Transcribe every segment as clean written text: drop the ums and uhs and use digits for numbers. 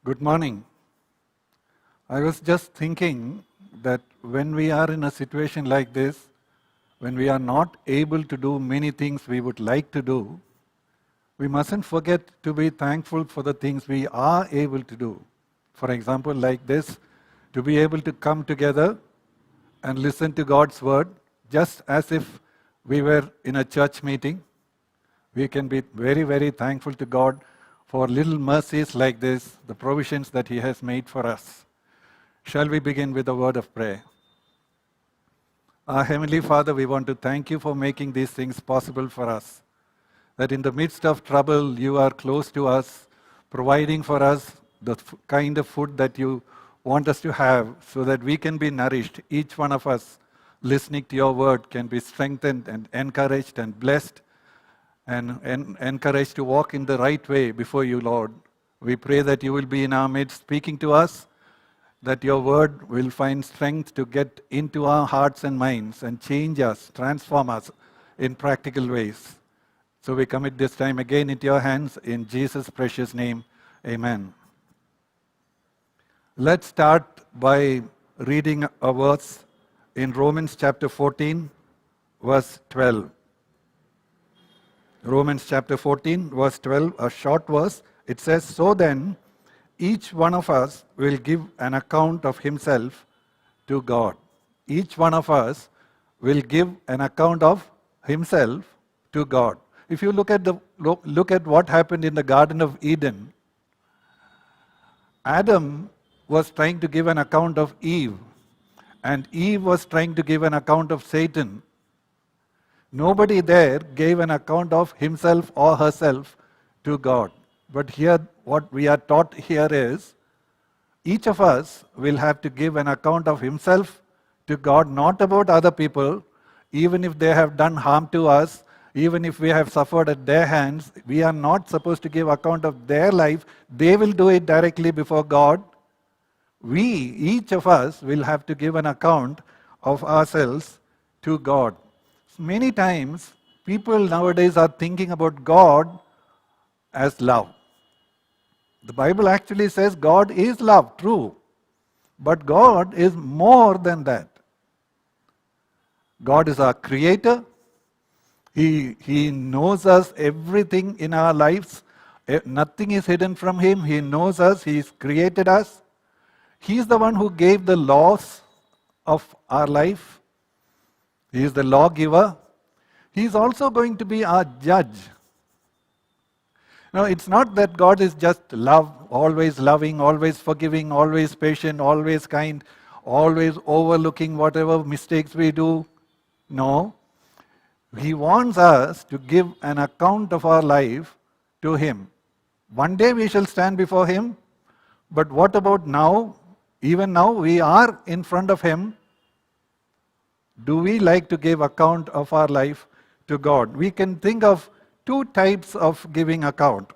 Good morning. I was just thinking that when we are in a situation like this, when we are not able to do many things we would like to do, we mustn't forget to be thankful for the things we are able to do. For example, like this, to be able to come together and listen to God's word, just as if we were in a church meeting. We can be very, very thankful to God for little mercies like this, the provisions that He has made for us. Shall we begin with a word of prayer? Our Heavenly Father, we want to thank you for making these things possible for us. That in the midst of trouble, you are close to us, providing for us the kind of food that you want us to have so that we can be nourished. Each one of us listening to your word can be strengthened and encouraged and blessed and encouraged to walk in the right way before you, Lord. We pray that you will be in our midst speaking to us, that your word will find strength to get into our hearts and minds and change us, transform us in practical ways. So we commit this time again into your hands in Jesus' precious name. Amen. Let's start by reading a verse in Romans chapter 14, verse 12. Romans chapter 14, verse 12, a short verse. It says, "So then, each one of us will give an account of himself to God." Each one of us will give an account of himself to God. If you look at what happened in the Garden of Eden, Adam was trying to give an account of Eve, and Eve was trying to give an account of Satan. Nobody there gave an account of himself or herself to God. But here, what we are taught here is, each of us will have to give an account of himself to God, not about other people. Even if they have done harm to us, even if we have suffered at their hands, we are not supposed to give account of their life. They will do it directly before God. We, each of us, will have to give an account of ourselves to God. Many times, people nowadays are thinking about God as love. The Bible actually says God is love, true. But God is more than that. God is our creator. He knows us, everything in our lives. Nothing is hidden from Him. He knows us. He's created us. He's the one who gave the laws of our life. He is the lawgiver. He is also going to be our judge. Now, it's not that God is just love, always loving, always forgiving, always patient, always kind, always overlooking whatever mistakes we do. No. He wants us to give an account of our life to Him. One day we shall stand before Him, but what about now? Even now we are in front of Him. Do we like to give account of our life to God? We can think of two types of giving account.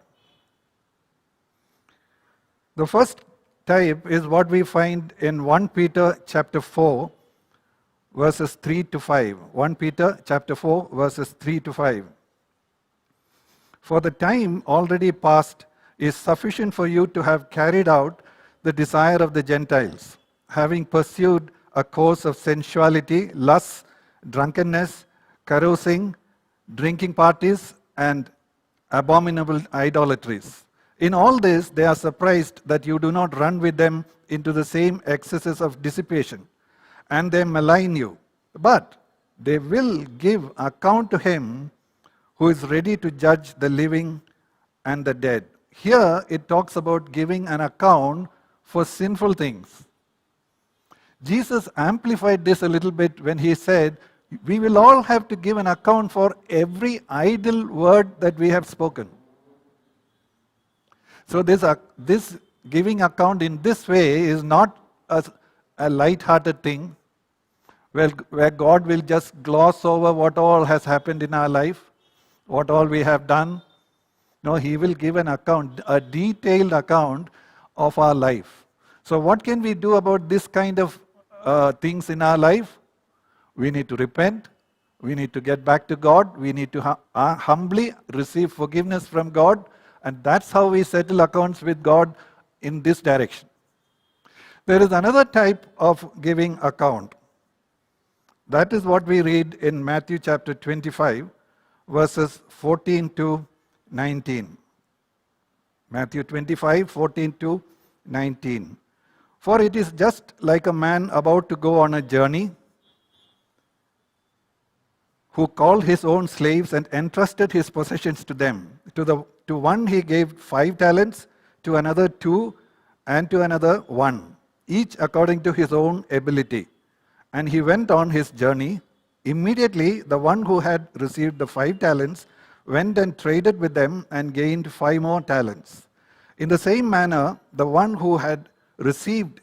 The first type is what we find in 1 Peter chapter 4, verses 3 to 5. 1 Peter chapter 4, verses 3 to 5. "For the time already past is sufficient for you to have carried out the desire of the Gentiles, having pursued a course of sensuality, lust, drunkenness, carousing, drinking parties, and abominable idolatries. In all this, they are surprised that you do not run with them into the same excesses of dissipation, and they malign you. But they will give account to Him who is ready to judge the living and the dead." Here it talks about giving an account for sinful things. Jesus amplified this a little bit when He said, we will all have to give an account for every idle word that we have spoken. So this giving account in this way is not a light-hearted thing where God will just gloss over what all has happened in our life, what all we have done. No, He will give an account, a detailed account of our life. So what can we do about this kind of things in our life? We need to repent. We need to get back to God. We need to humbly receive forgiveness from God. And that's how we settle accounts with God in this direction. There is another type of giving account. That is what we read in Matthew chapter 25, verses 14 to 19. Matthew 25, 14 to 19. For it is just like a man about to go on a journey, who called his own slaves and entrusted his possessions to them. To one he gave 5 talents, to another 2, and to another 1, each according to his own ability. And he went on his journey. Immediately the one who had received the 5 talents went and traded with them and gained 5 more talents. In the same manner, the one who had received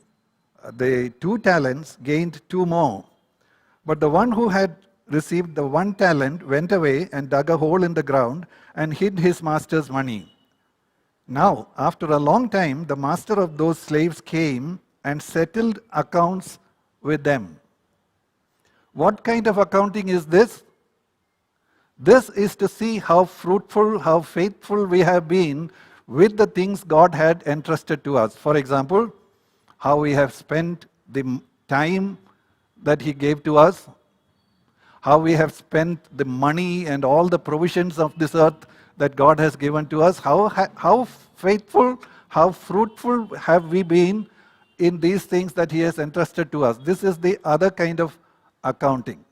the 2 talents gained 2 more. But the one who had received the 1 talent went away and dug a hole in the ground and hid his master's money. Now, after a long time, the master of those slaves came and settled accounts with them. What kind of accounting is this? This is to see how fruitful, how faithful we have been with the things God had entrusted to us. For example, how we have spent the time that He gave to us, how we have spent the money and all the provisions of this earth that God has given to us, how faithful, how fruitful have we been in these things that He has entrusted to us. This is the other kind of accounting.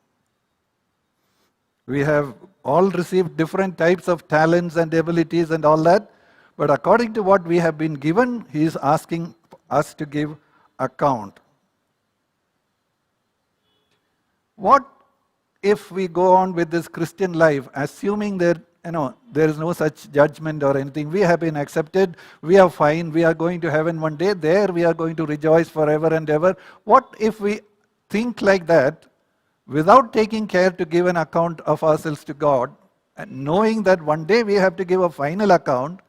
We have all received different types of talents and abilities and all that, but according to what we have been given, He is asking us to give account. What if we go on with this Christian life, assuming that there is no such judgment or anything? We have been accepted, we are fine, we are going to heaven one day, there we are going to rejoice forever and ever. What if we think like that without taking care to give an account of ourselves to God, and knowing that one day we have to give a final account?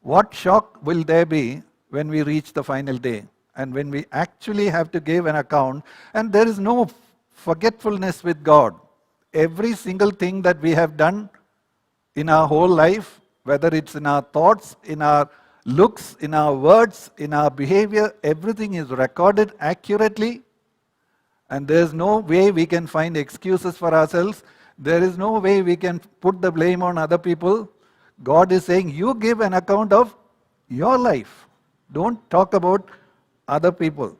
What shock will there be when we reach the final day and when we actually have to give an account, and there is no forgetfulness with God. Every single thing that we have done in our whole life, whether it's in our thoughts, in our looks, in our words, in our behavior, everything is recorded accurately, and there's no way we can find excuses for ourselves. There is no way we can put the blame on other people. God is saying, you give an account of your life. Don't talk about other people.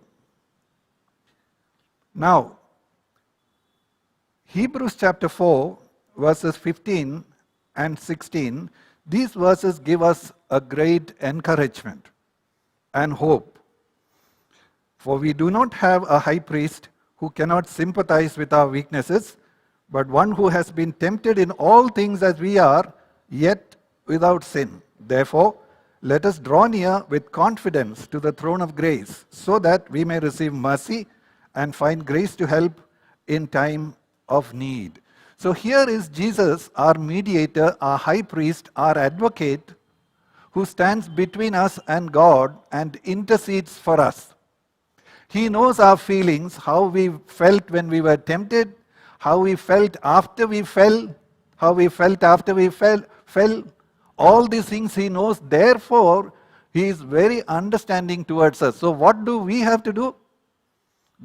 Now, Hebrews chapter 4, verses 15 and 16, these verses give us a great encouragement and hope. For we do not have a high priest who cannot sympathize with our weaknesses, but one who has been tempted in all things as we are, yet without sin. Therefore, let us draw near with confidence to the throne of grace, so that we may receive mercy and find grace to help in time of need. So here is Jesus, our mediator, our high priest, our advocate, who stands between us and God and intercedes for us. He knows our feelings, how we felt when we were tempted, how we felt after we fell, how we felt after we fell. All these things He knows. Therefore, He is very understanding towards us. So what do we have to do?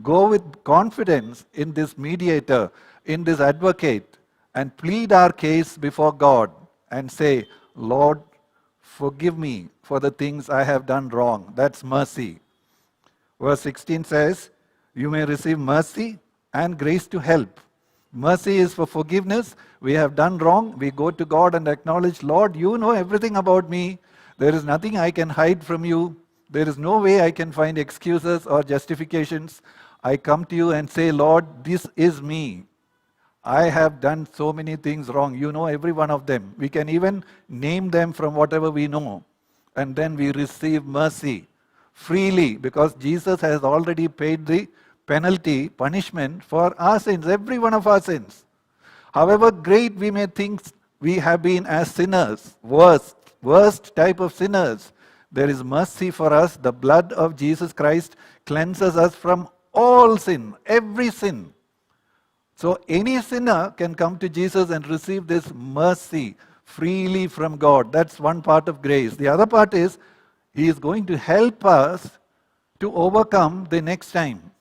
Go with confidence in this mediator, in this advocate, and plead our case before God and say, Lord, forgive me for the things I have done wrong. That's mercy. Verse 16 says, you may receive mercy and grace to help. Mercy is for forgiveness. We have done wrong. We go to God and acknowledge, Lord, you know everything about me. There is nothing I can hide from you. There is no way I can find excuses or justifications. I come to you and say, Lord, this is me. I have done so many things wrong. You know every one of them. We can even name them from whatever we know. And then we receive mercy freely, because Jesus has already paid the penalty, punishment for our sins, every one of our sins. However great we may think we have been as sinners, worst type of sinners, there is mercy for us. The blood of Jesus Christ cleanses us from all sin, every sin. So any sinner can come to Jesus and receive this mercy freely from God. That's one part of grace. The other part is, He is going to help us to overcome the next time.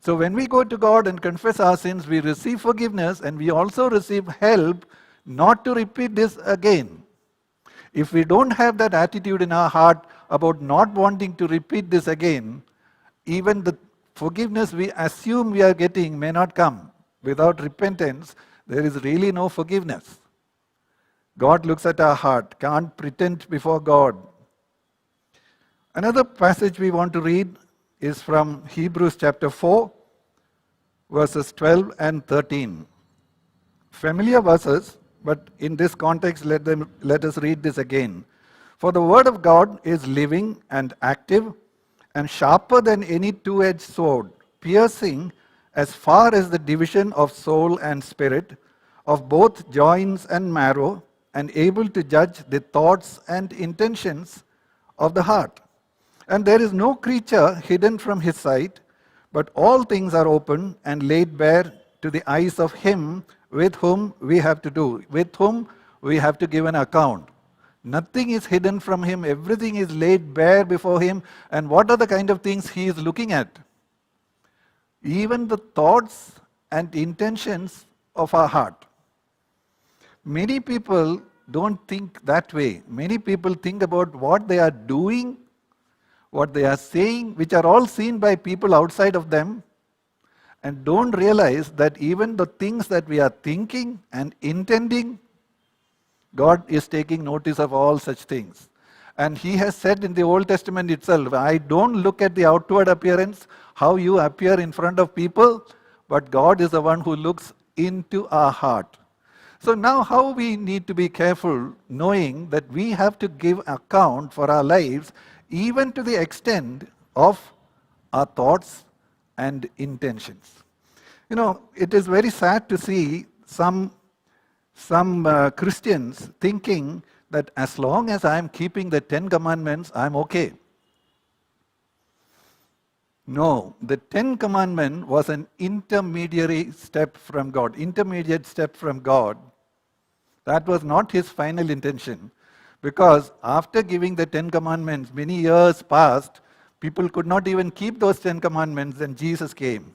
So when we go to God and confess our sins, we receive forgiveness and we also receive help not to repeat this again. If we don't have that attitude in our heart about not wanting to repeat this again, even the forgiveness we assume we are getting may not come. Without repentance, there is really no forgiveness. God looks at our heart, can't pretend before God. Another passage we want to read is from Hebrews chapter 4, verses 12 and 13. Familiar verses, but in this context, let us read this again. For the word of God is living and active and sharper than any two-edged sword, piercing as far as the division of soul and spirit, of both joints and marrow, and able to judge the thoughts and intentions of the heart. And there is no creature hidden from his sight, but all things are open and laid bare to the eyes of him with whom we have to do, with whom we have to give an account. Nothing is hidden from him, everything is laid bare before him. And what are the kind of things he is looking at? Even the thoughts and intentions of our heart. Many people don't think that way. Many people think about what they are doing, what they are saying, which are all seen by people outside of them, and don't realize that even the things that we are thinking and intending, God is taking notice of all such things. And He has said in the Old Testament itself, I don't look at the outward appearance, how you appear in front of people, but God is the one who looks into our heart. So now how we need to be careful, knowing that we have to give account for our lives, even to the extent of our thoughts and intentions. You know, it is very sad to see some Christians thinking that as long as I am keeping the 10 commandments, I am okay. No, the 10 commandment was an intermediate step from God. That was not His final intention. Because after giving the 10 commandments, many years passed, people could not even keep those 10 commandments, and Jesus came.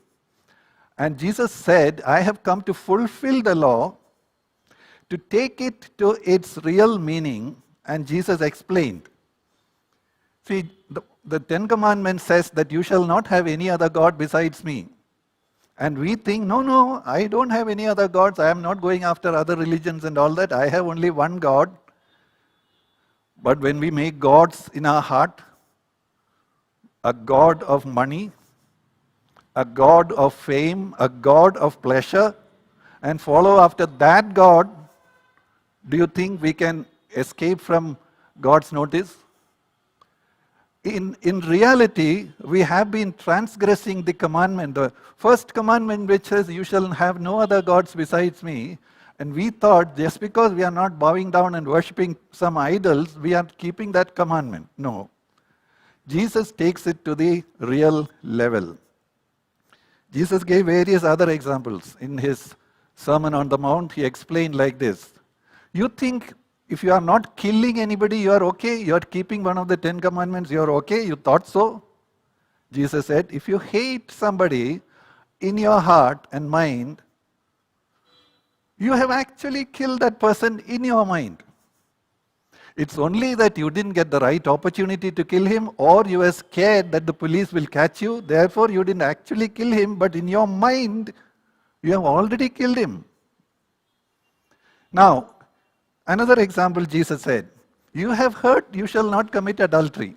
And Jesus said, I have come to fulfill the law, to take it to its real meaning, and Jesus explained. See, the 10 commandments says that you shall not have any other God besides me. And we think, no, I don't have any other gods, I am not going after other religions and all that, I have only one God. But when we make gods in our heart, a god of money, a god of fame, a god of pleasure, and follow after that God, do you think we can escape from God's notice? In reality, we have been transgressing the commandment. The first commandment which says, you shall have no other gods besides me. And we thought just because we are not bowing down and worshipping some idols, we are keeping that commandment. No. Jesus takes it to the real level. Jesus gave various other examples. In His Sermon on the Mount, He explained like this. You think if you are not killing anybody, you are okay? You are keeping one of the 10 commandments, you are okay? You thought so? Jesus said, if you hate somebody in your heart and mind, you have actually killed that person in your mind. It's only that you didn't get the right opportunity to kill him, or you were scared that the police will catch you, therefore you didn't actually kill him, but in your mind, you have already killed him. Now, another example Jesus said, you have heard you shall not commit adultery.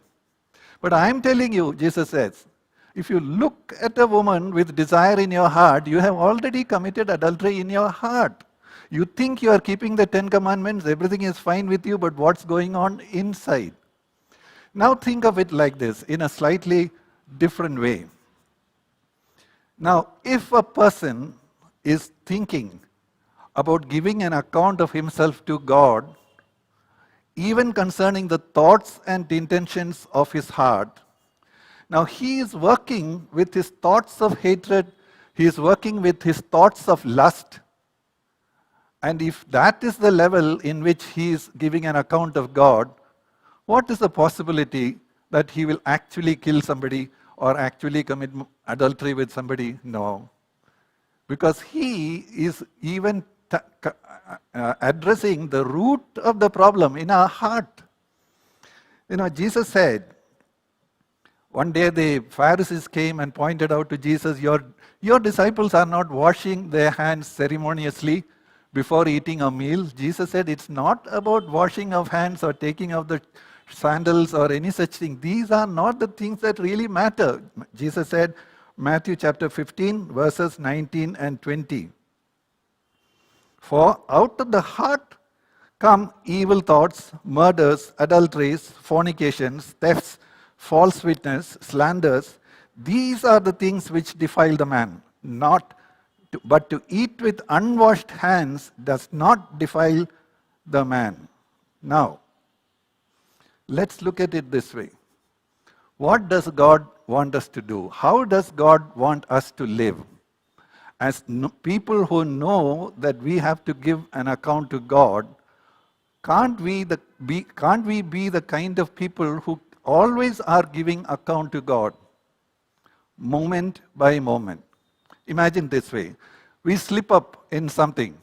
But I am telling you, Jesus says, if you look at a woman with desire in your heart, you have already committed adultery in your heart. You think you are keeping the 10 commandments, everything is fine with you, but what's going on inside? Now think of it like this, in a slightly different way. Now, if a person is thinking about giving an account of himself to God, even concerning the thoughts and intentions of his heart, now he is working with his thoughts of hatred, he is working with his thoughts of lust. And if that is the level in which he is giving an account of God, what is the possibility that he will actually kill somebody or actually commit adultery with somebody? No. Because he is even addressing the root of the problem in our heart. Jesus said, one day the Pharisees came and pointed out to Jesus, your disciples are not washing their hands ceremoniously before eating a meal. Jesus said, it's not about washing of hands or taking of the sandals or any such thing. These are not the things that really matter. Jesus said, Matthew chapter 15, verses 19 and 20. For out of the heart come evil thoughts, murders, adulteries, fornications, thefts, false witness, slanders. These are the things which defile the man. But to eat with unwashed hands does not defile the man. Now, let's look at it this way. What does God want us to do? How does God want us to live? As people who know that we have to give an account to God, can't we be the kind of people who always are giving account to God, moment by moment? Imagine this way. We slip up in something.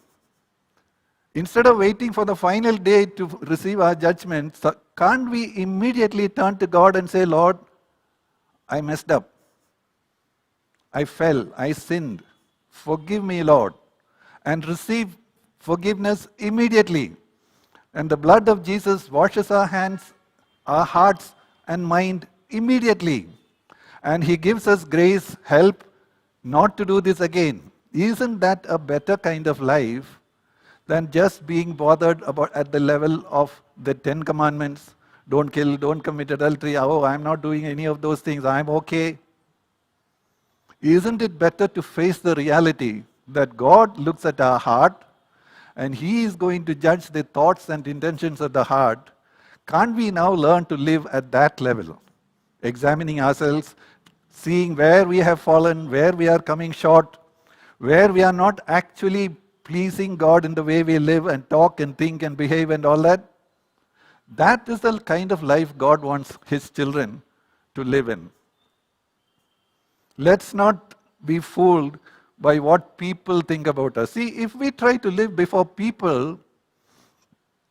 Instead of waiting for the final day to receive our judgment, can't we immediately turn to God and say, Lord, I messed up. I fell. I sinned. Forgive me, Lord. And receive forgiveness immediately. And the blood of Jesus washes our hands, our hearts, and mind immediately. And He gives us grace, help, not to do this again. Isn't that a better kind of life than just being bothered about at the level of the 10 commandments? Don't kill, don't commit adultery. Oh, I'm not doing any of those things. I'm okay. Isn't it better to face the reality that God looks at our heart and He is going to judge the thoughts and intentions of the heart? Can't we now learn to live at that level? Examining ourselves, seeing where we have fallen, where we are coming short, where we are not actually pleasing God in the way we live and talk and think and behave and all that. That is the kind of life God wants His children to live in. Let's not be fooled by what people think about us. See, if we try to live before people,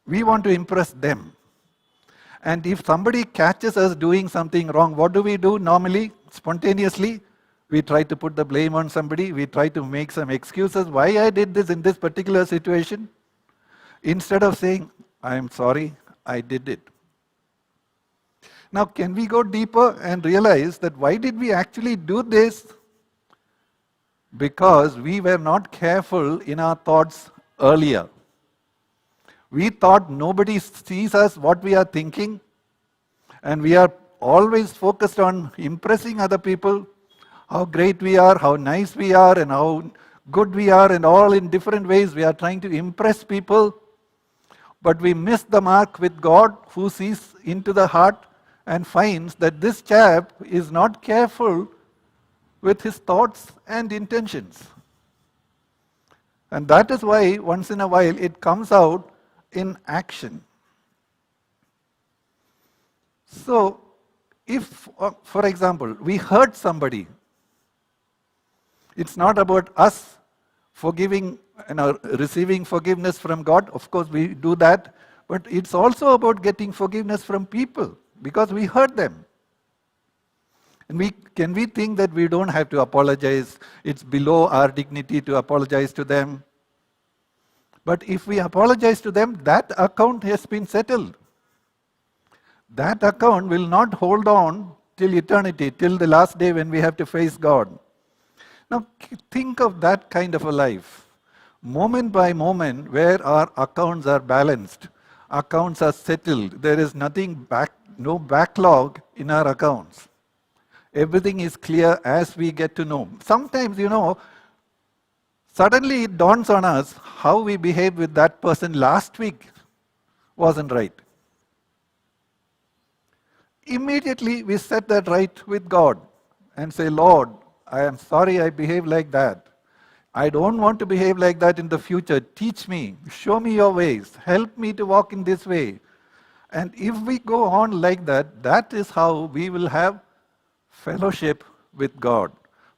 we want to impress them. And if somebody catches us doing something wrong, what do we do normally, spontaneously? We try to put the blame on somebody. We try to make some excuses why I did this in this particular situation. Instead of saying, I am sorry, I did it. Now, can we go deeper and realize that why did we actually do this? Because we were not careful in our thoughts earlier. We thought nobody sees us, what we are thinking, and we are always focused on impressing other people, how great we are, how nice we are, and how good we are, and all in different ways we are trying to impress people. But we miss the mark with God, who sees into the heart and finds that this chap is not careful with his thoughts and intentions. And that is why once in a while it comes out in action. So, if, for example, we hurt somebody, it's not about us forgiving and receiving forgiveness from God. Of course, we do that. But it's also about getting forgiveness from people because we hurt them. And can we think that we don't have to apologize? It's below our dignity to apologize to them. But if we apologize to them, that account has been settled. That account will not hold on till eternity, till the last day when we have to face God. Now think of that kind of a life. Moment by moment where our accounts are balanced, accounts are settled, there is no backlog in our accounts. Everything is clear as we get to know. Sometimes, suddenly it dawns on us how we behaved with that person last week wasn't right. Immediately we set that right with God and say, Lord, I am sorry I behaved like that. I don't want to behave like that in the future. Teach me, show me your ways, help me to walk in this way. And if we go on like that, that is how we will have fellowship with God.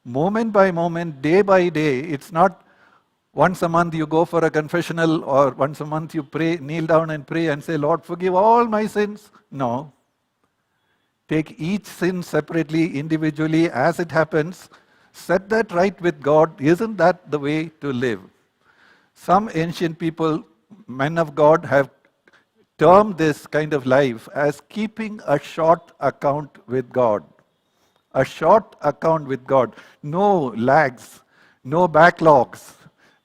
Moment by moment, day by day. It's not once a month you go for a confessional, or once a month you pray, kneel down and pray and say, Lord, forgive all my sins. No. Take each sin separately, individually, as it happens. Set that right with God. Isn't that the way to live? Some ancient people, men of God, have termed this kind of life as keeping a short account with God. A short account with God. No lags, no backlogs,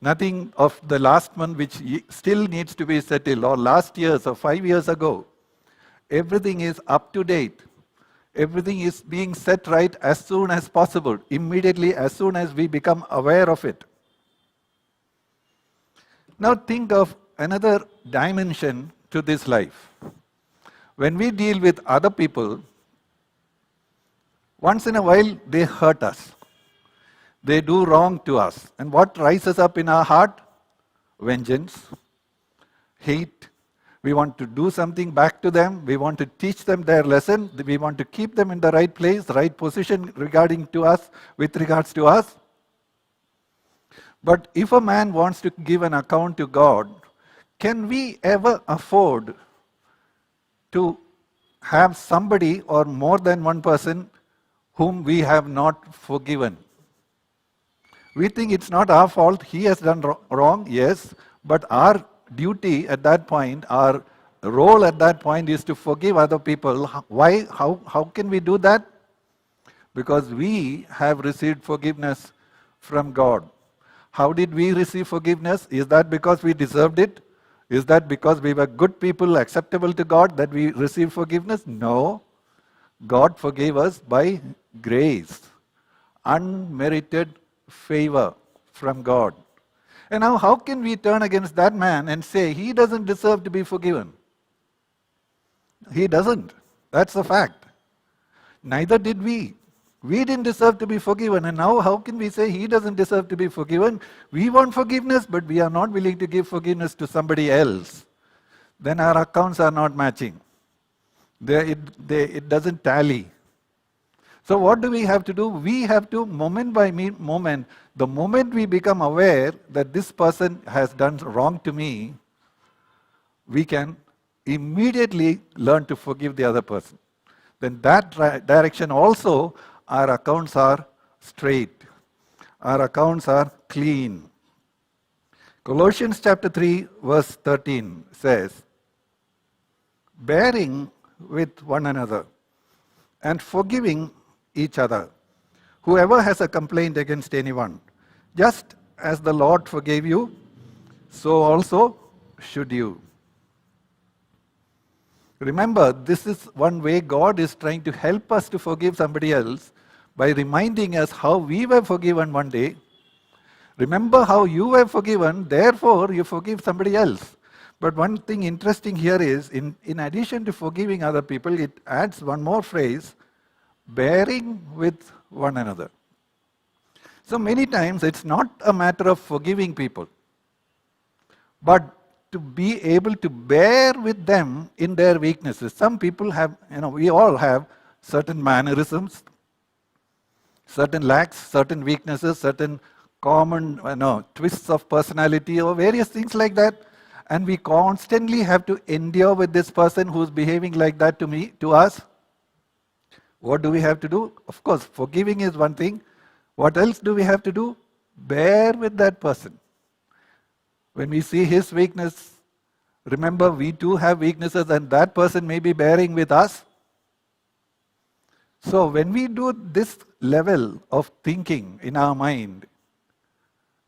nothing of the last month which still needs to be settled, or last year's or 5 years ago. Everything is up to date. Everything is being set right as soon as possible, immediately as soon as we become aware of it. Now think of another dimension to this life. When we deal with other people, once in a while they hurt us. They do wrong to us. And what rises up in our heart? Vengeance, hate. We want to do something back to them. We want to teach them their lesson. We want to keep them in the right place, right position regarding to us, with regards to us. But if a man wants to give an account to God, can we ever afford to have somebody or more than one person whom we have not forgiven? We think it's not our fault, he has done wrong, yes, but our duty at that point, our role at that point is to forgive other people. Why? How can we do that? Because we have received forgiveness from God. How did we receive forgiveness? Is that because we deserved it? Is that because we were good people, acceptable to God, that we received forgiveness? No. God forgave us by grace, unmerited favor from God. And now how can we turn against that man and say he doesn't deserve to be forgiven? He doesn't. That's a fact. Neither did we. We didn't deserve to be forgiven, and now how can we say he doesn't deserve to be forgiven? We want forgiveness, but we are not willing to give forgiveness to somebody else. Then our accounts are not matching. It doesn't tally. So what do we have to do? We have to, moment by moment, the moment we become aware that this person has done wrong to me, we can immediately learn to forgive the other person. Then that direction also, our accounts are straight. Our accounts are clean. Colossians chapter 3 verse 13 says, bearing with one another and forgiving each other, whoever has a complaint against anyone, just as the Lord forgave you, so also should you. Remember, this is one way God is trying to help us to forgive somebody else by reminding us how we were forgiven one day. Remember how you were forgiven, therefore you forgive somebody else. But one thing interesting here is, in addition to forgiving other people, it adds one more phrase, bearing with one another. So many times it's not a matter of forgiving people, but to be able to bear with them in their weaknesses. Some people have, we all have certain mannerisms, certain lacks, certain weaknesses, certain common twists of personality or various things like that. And we constantly have to endure with this person who's behaving like that to us. What do we have to do? Of course, forgiving is one thing. What else do we have to do? Bear with that person. When we see his weakness, remember we too have weaknesses and that person may be bearing with us. So when we do this level of thinking in our mind,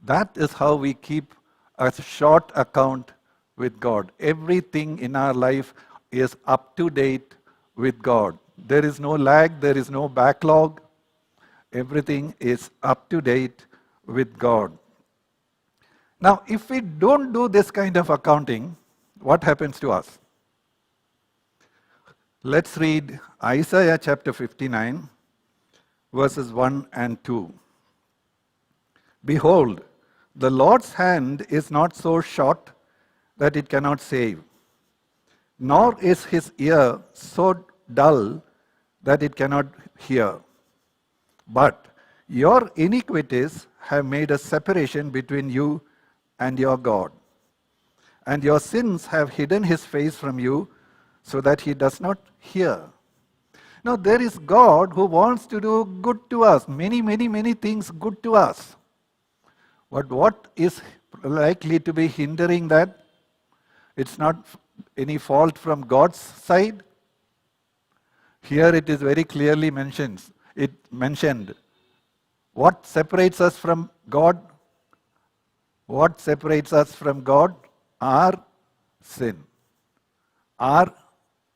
that is how we keep a short account with God. Everything in our life is up to date with God. There is no lag, there is no backlog. Everything is up to date with God. Now, if we don't do this kind of accounting, what happens to us? Let's read Isaiah chapter 59, verses 1 and 2. Behold, the Lord's hand is not so short that it cannot save, nor is his ear so dull that it cannot hear. But your iniquities have made a separation between you and your God, and your sins have hidden his face from you so that he does not hear. Now, there is God who wants to do good to us, many things good to us. But what is likely to be hindering that? It's not any fault from God's side. Here it is very clearly mentioned. What separates us from God? What separates us from God? Our sin, our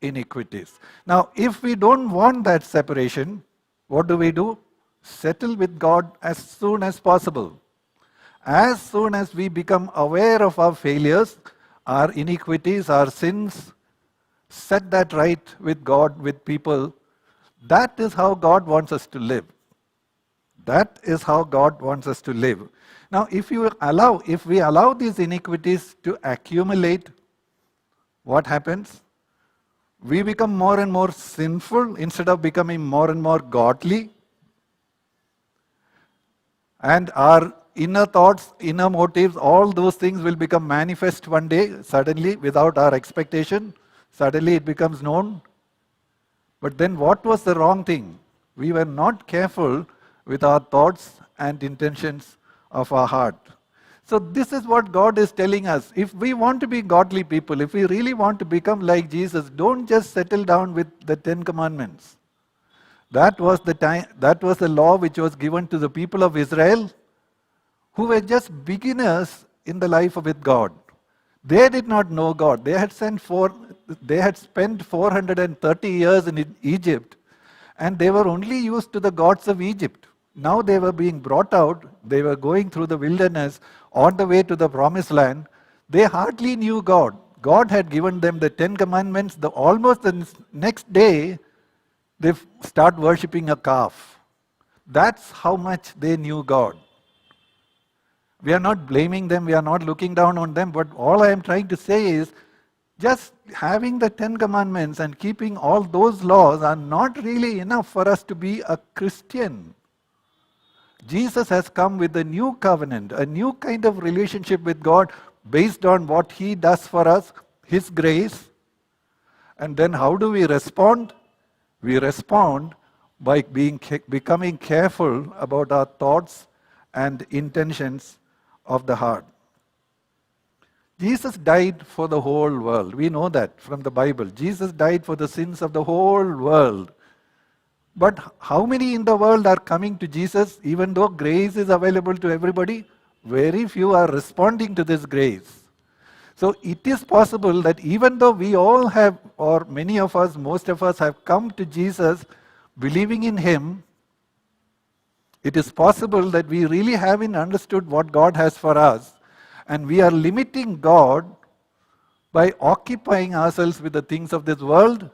iniquities. Now, if we don't want that separation, what do? Settle with God as soon as possible. As soon as we become aware of our failures, our iniquities, our sins, set that right with God, with people. That is how God wants us to live. That is how God wants us to live. Now, if we allow these iniquities to accumulate, what happens? We become more and more sinful instead of becoming more and more godly. And our inner thoughts, inner motives, all those things will become manifest one day, suddenly, without our expectation. Suddenly it becomes known. But then what was the wrong thing? We were not careful with our thoughts and intentions of our heart. So this is what God is telling us. If we want to be godly people, if we really want to become like Jesus, don't just settle down with the 10 commandments. That was the law which was given to the people of Israel, who were just beginners in the life with God. They did not know God. They had spent 430 years in Egypt, and they were only used to the gods of Egypt. Now they were being brought out. They were going through the wilderness on the way to the promised land. They hardly knew God. God had given them the 10 commandments. Almost the next day, they start worshipping a calf. That's how much they knew God. We are not blaming them, we are not looking down on them, but all I am trying to say is, just having the 10 commandments and keeping all those laws are not really enough for us to be a Christian. Jesus has come with a new covenant, a new kind of relationship with God based on what He does for us, His grace. And then how do we respond? We respond by becoming careful about our thoughts and intentions of the heart. Jesus died for the whole world. We know that from the Bible. Jesus died for the sins of the whole world. But how many in the world are coming to Jesus, even though grace is available to everybody? Very few are responding to this grace. So it is possible that even though we all have, or many of us, most of us have come to Jesus believing in Him, it is possible that we really haven't understood what God has for us, and we are limiting God by occupying ourselves with the things of this world,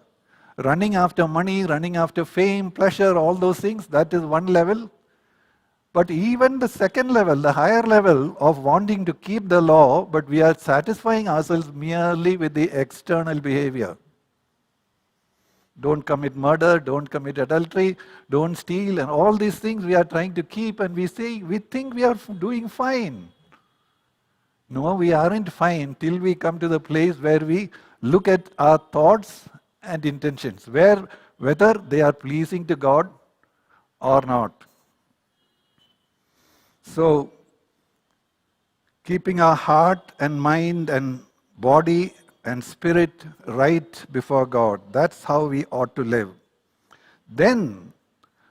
running after money, running after fame, pleasure, all those things. That is one level. But even the second level, the higher level of wanting to keep the law, but we are satisfying ourselves merely with the external behavior. Don't commit murder, don't commit adultery, don't steal, and all these things we are trying to keep, and we think we are doing fine. No, we aren't fine till we come to the place where we look at our thoughts and intentions, whether they are pleasing to God or not. So, keeping our heart and mind and body and spirit right before God, that's how we ought to live. Then,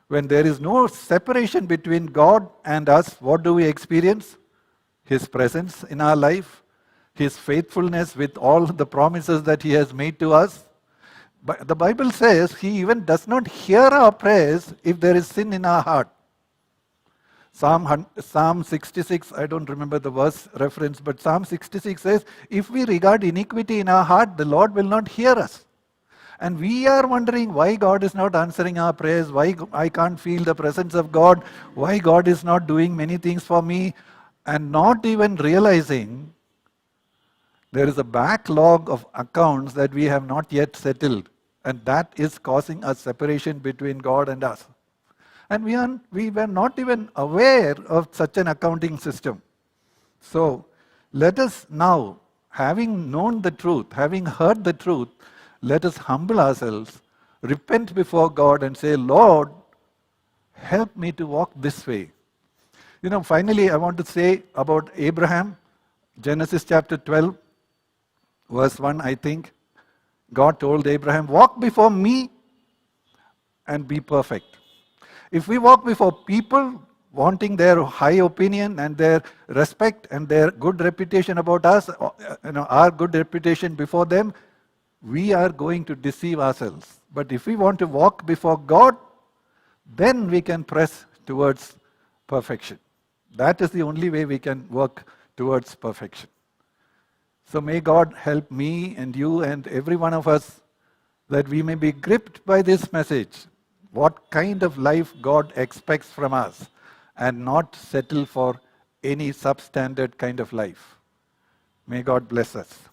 when there is no separation between God and us, what do we experience? His presence in our life, His faithfulness with all the promises that He has made to us. But the Bible says He even does not hear our prayers if there is sin in our heart. Psalm 66, I don't remember the verse reference, but Psalm 66 says, if we regard iniquity in our heart, the Lord will not hear us. And we are wondering why God is not answering our prayers, why I can't feel the presence of God, why God is not doing many things for me, and not even realizing There is a backlog of accounts that we have not yet settled, and that is causing a separation between God and us. And we were not even aware of such an accounting system. So let us now, having known the truth, having heard the truth, let us humble ourselves, repent before God and say, Lord, help me to walk this way. Finally, I want to say about Abraham, Genesis chapter 12, verse 1, I think. God told Abraham, walk before me and be perfect. If we walk before people, wanting their high opinion and their respect and their good reputation about us, our good reputation before them, we are going to deceive ourselves. But if we want to walk before God, then we can press towards perfection. That is the only way we can work towards perfection. So may God help me and you and every one of us that we may be gripped by this message, what kind of life God expects from us, and not settle for any substandard kind of life. May God bless us.